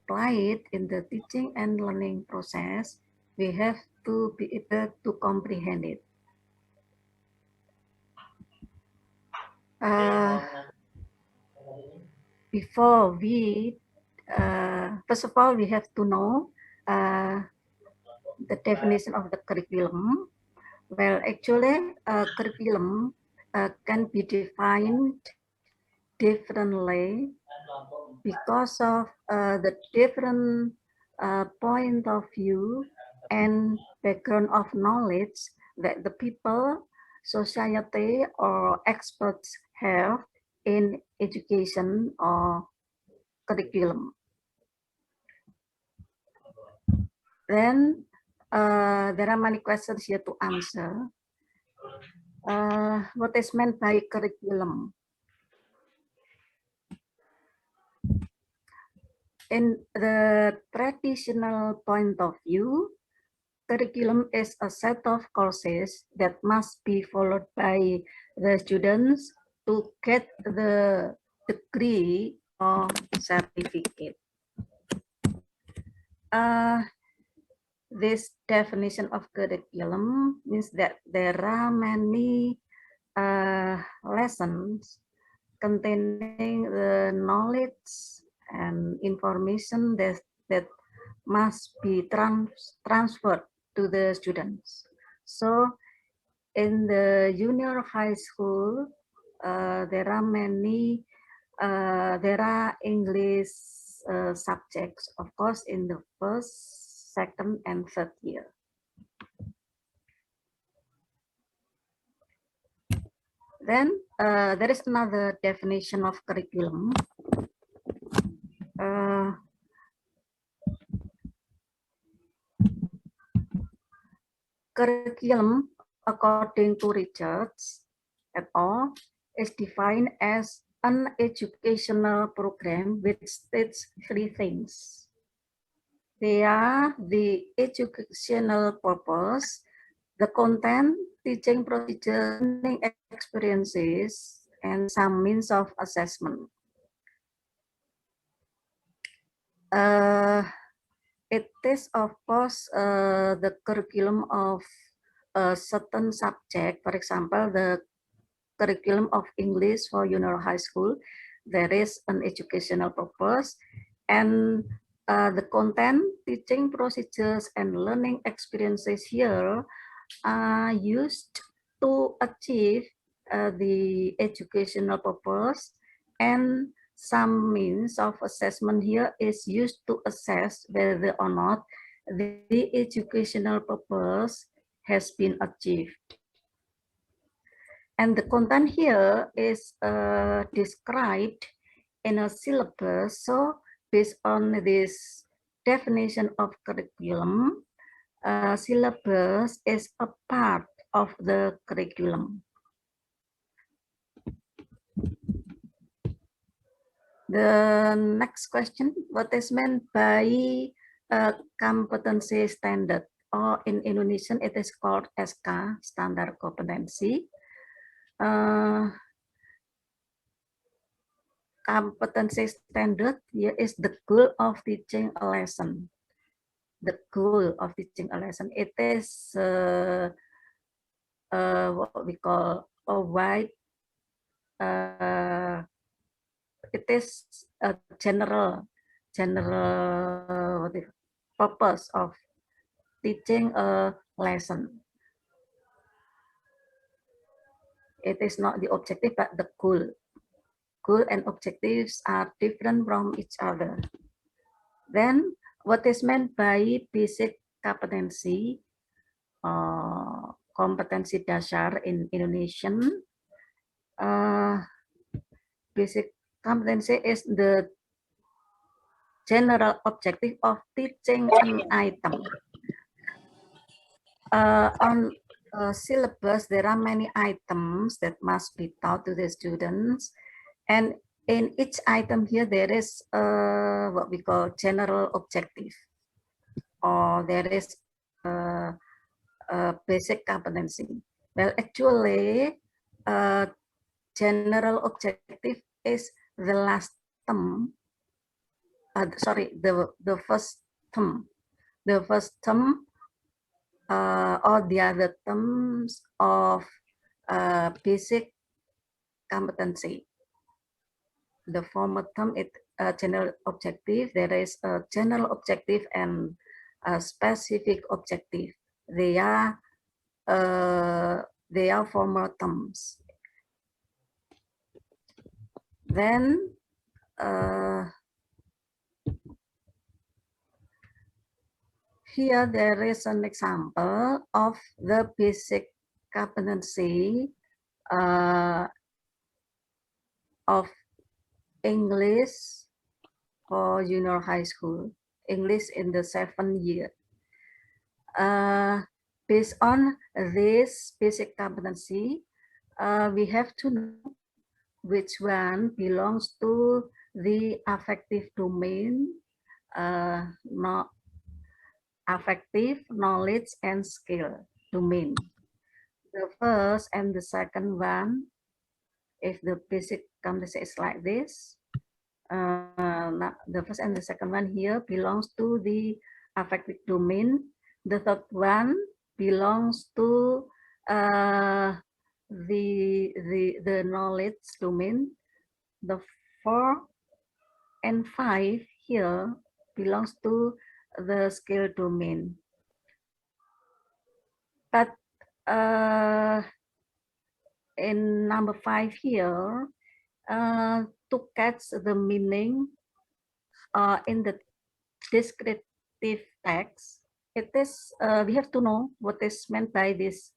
apply it in the teaching and learning process, we have to be able to comprehend it. Before we, first of all, we have to know the definition of the curriculum. Well, actually, curriculum can be defined differently because of the different point of view and background of knowledge that the people, society, or experts have in education or curriculum. Then there are many questions here to answer. What is meant by curriculum? In the traditional point of view, curriculum is a set of courses that must be followed by the students to get the degree or certificate. This definition of curriculum means that there are many lessons containing the knowledge and information that must be transferred to the students. So in the junior high school, there are many, there are English subjects, of course, in the first, second, and third year. Then there is another definition of curriculum. Curriculum, according to Richards et al., is defined as an educational program which states three things. They are the educational purpose, the content, teaching procedure, learning experiences, and some means of assessment. It is, of course, the curriculum of a certain subject. For example, the curriculum of English for junior high school, there is an educational purpose, and the content, teaching procedures, and learning experiences here are used to achieve the educational purpose, and some means of assessment here is used to assess whether or not the educational purpose has been achieved. And the content here is described in a syllabus. So based on this definition of curriculum, syllabus is a part of the curriculum. The next question, what is meant by competency standard? Or in Indonesian, it is called SK, standard competency. Competency standard here is the goal of teaching a lesson. The goal of teaching a lesson. It is what we call a wide, it is a general purpose of teaching a lesson. It is not the objective, but the goal. Goal and objectives are different from each other. Then, what is meant by basic competency, kompetensi dasar in Indonesian? Basic competency is the general objective of teaching an item. On syllabus, there are many items that must be taught to the students, and in each item here there is what we call general objective, or there is basic competency. Well, actually, general objective is the last term the first term. The first term or the other terms of basic competency. The former term is a general objective. There is a general objective and a specific objective. They are formal terms. Then here there is an example of the basic competency of English for junior high school, English in the 7th year. Based on this basic competency, we have to know which one belongs to the affective domain, not affective, knowledge, and skill domain. The first and the second one, if the basic competency is like this, the first and the second one here belongs to the affective domain. The third one belongs to the knowledge domain. The 4 and 5 here belongs to the skill domain. But in number 5 here, to catch the meaning in the descriptive text, it is we have to know what is meant by this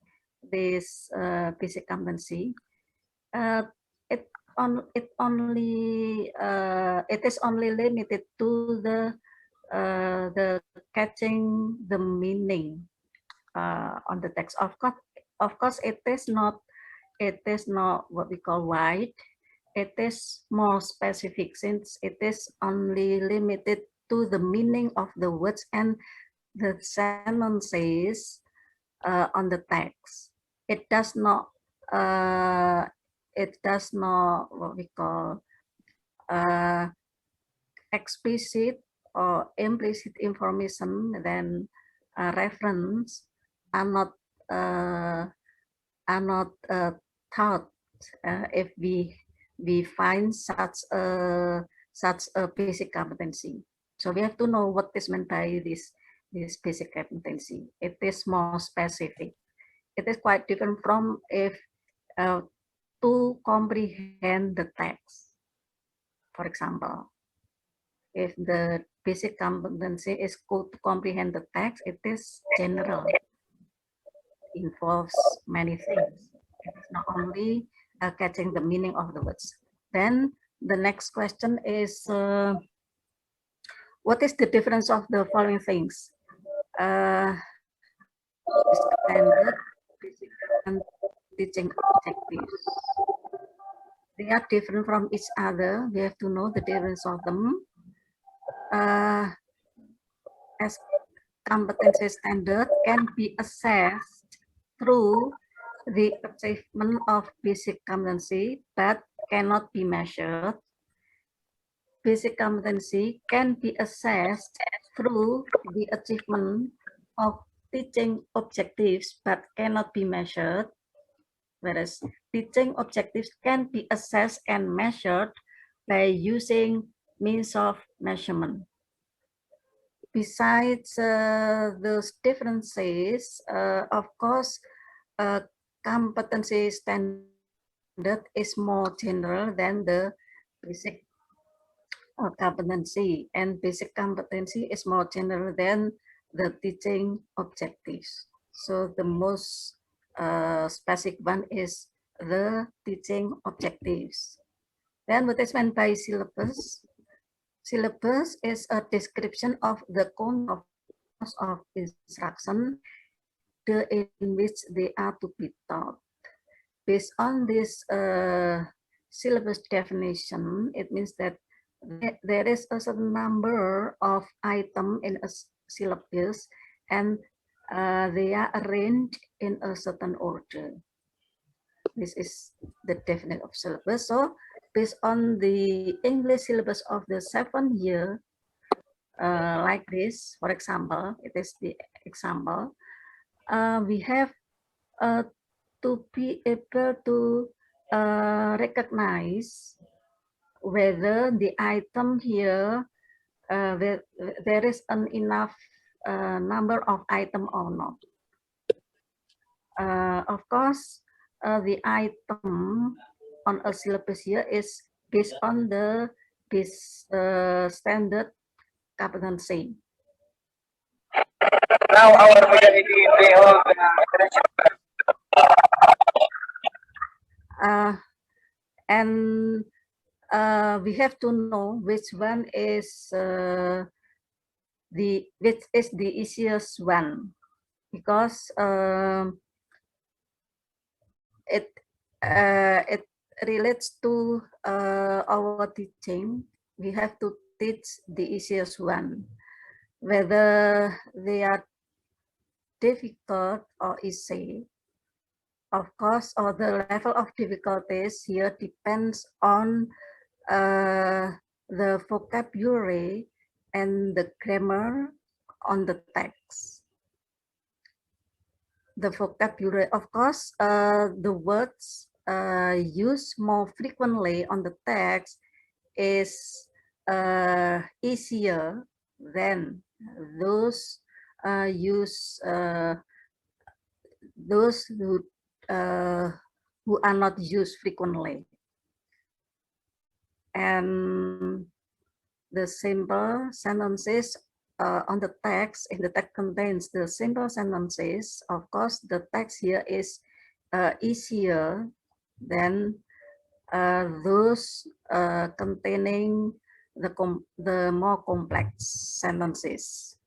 basic competency. It is only limited to the catching the meaning on the text. Of course, it is not what we call wide. It is more specific since it is only limited to the meaning of the words and the sentences on the text. It does not what we call explicit or implicit information. Then reference are not taught if we find such a basic competency. So we have to know what is meant by this basic competency. It is more specific. It is quite different from if to comprehend the text. For example, if the basic competency is to comprehend the text, it is general. It involves many things. It is not only catching the meaning of the words. Then the next question is, what is the difference of the following things? Standard, basic, and teaching objectives. They are different from each other. We have to know the difference of them. As competency standard can be assessed through the achievement of basic competency, but cannot be measured. Basic competency can be assessed through the achievement of teaching objectives, but cannot be measured. Whereas teaching objectives can be assessed and measured by using means of measurement. Besides those differences, of course, competency standard is more general than the basic competency, and basic competency is more general than the teaching objectives. So the most specific one is the teaching objectives. Then what is meant by syllabus? Syllabus is a description of the content of instruction in which they are to be taught. Based on this syllabus definition, it means that there is a certain number of items in a syllabus, and they are arranged in a certain order. This is the definition of syllabus. So based on the English syllabus of the 7th year, like this. For example, it is the example. We have to be able to recognize whether the item here there is an enough number of item or not. Of course, the item on a syllabus here is based on the standard competency. Now our mujahideen, they hold international. And we have to know which one is the easiest one, because it relates to our teaching. We have to teach the easiest one, whether they are difficult or easy. Of course, or the level of difficulties here depends on the vocabulary and the grammar on the text. The vocabulary, of course, the words used more frequently on the text is easier than those those who are not used frequently. And the simple sentences on the text, if the text contains the simple sentences, of course, the text here is easier than those containing the more complex sentences.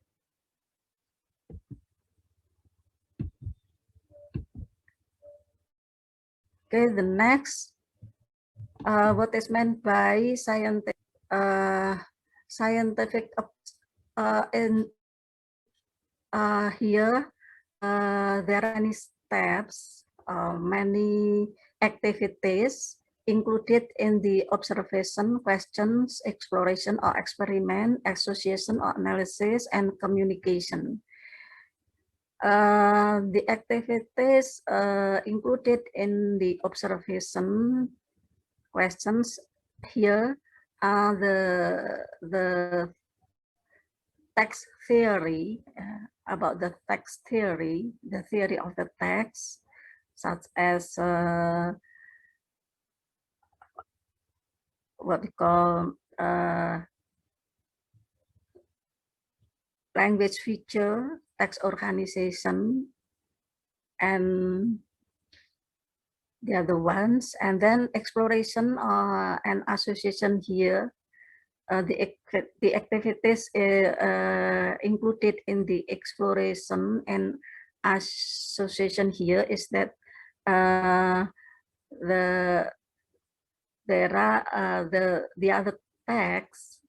Okay, the next, what is meant by scientific in here there are many steps, many activities included in the observation, questions, exploration or experiment, association or analysis, and communication. The activities included in the observation questions here are the text theory, about the text theory, the theory of the text, such as what we call language feature, text organization, and the other ones, and then exploration and association here. The activities included in the exploration and association here is that the other texts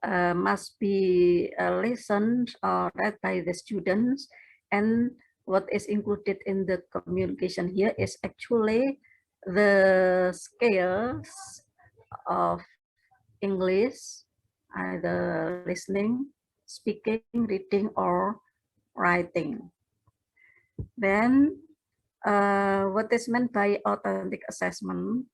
must be listened or read by the students, and what is included in the communication here is actually the skills of English, either listening, speaking, reading, or writing. Then, what is meant by authentic assessment?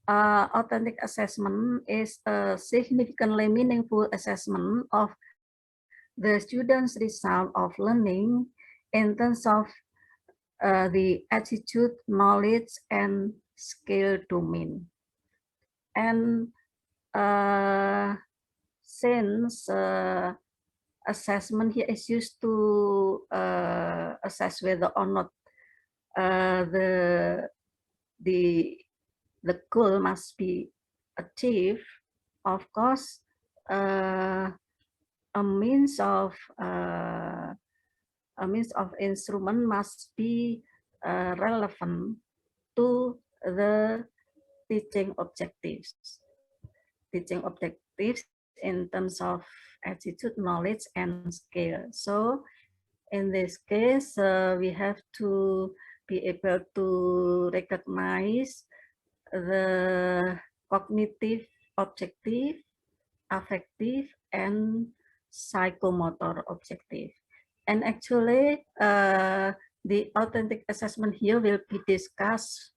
Authentic assessment is a significantly meaningful assessment of the student's result of learning in terms of the attitude, knowledge, and skill domain. And since assessment here is used to assess whether or not the goal must be achieved, of course, a means of instrument must be relevant to the teaching objectives. Teaching objectives in terms of attitude, knowledge, and skill. So in this case, we have to be able to recognize the cognitive, objective, affective, and psychomotor objective. And actually, the authentic assessment here will be discussed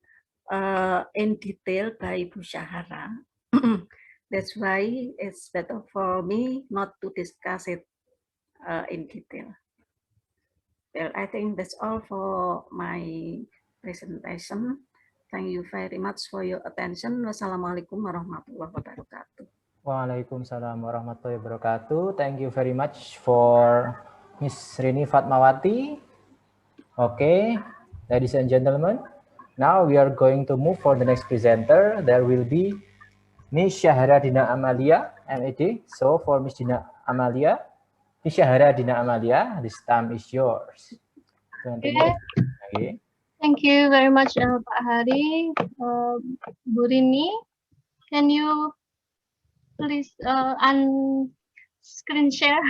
in detail by Bu Syahara. That's why it's better for me not to discuss it in detail. Well, I think that's all for my presentation. Thank you very much for your attention. Wassalamualaikum warahmatullahi wabarakatuh. Waalaikumsalam warahmatullahi wabarakatuh. Thank you very much for Miss Rini Fatmawati. Okay, ladies and gentlemen, now we are going to move for the next presenter. There will be Miss Syahara Dina Amalia, MED. So for Miss Dina Amalia, Miss Syahara Dina Amalia, this time is yours. Okay. Thank you very much, Pak Hari. Bu Rini, can you please screen share?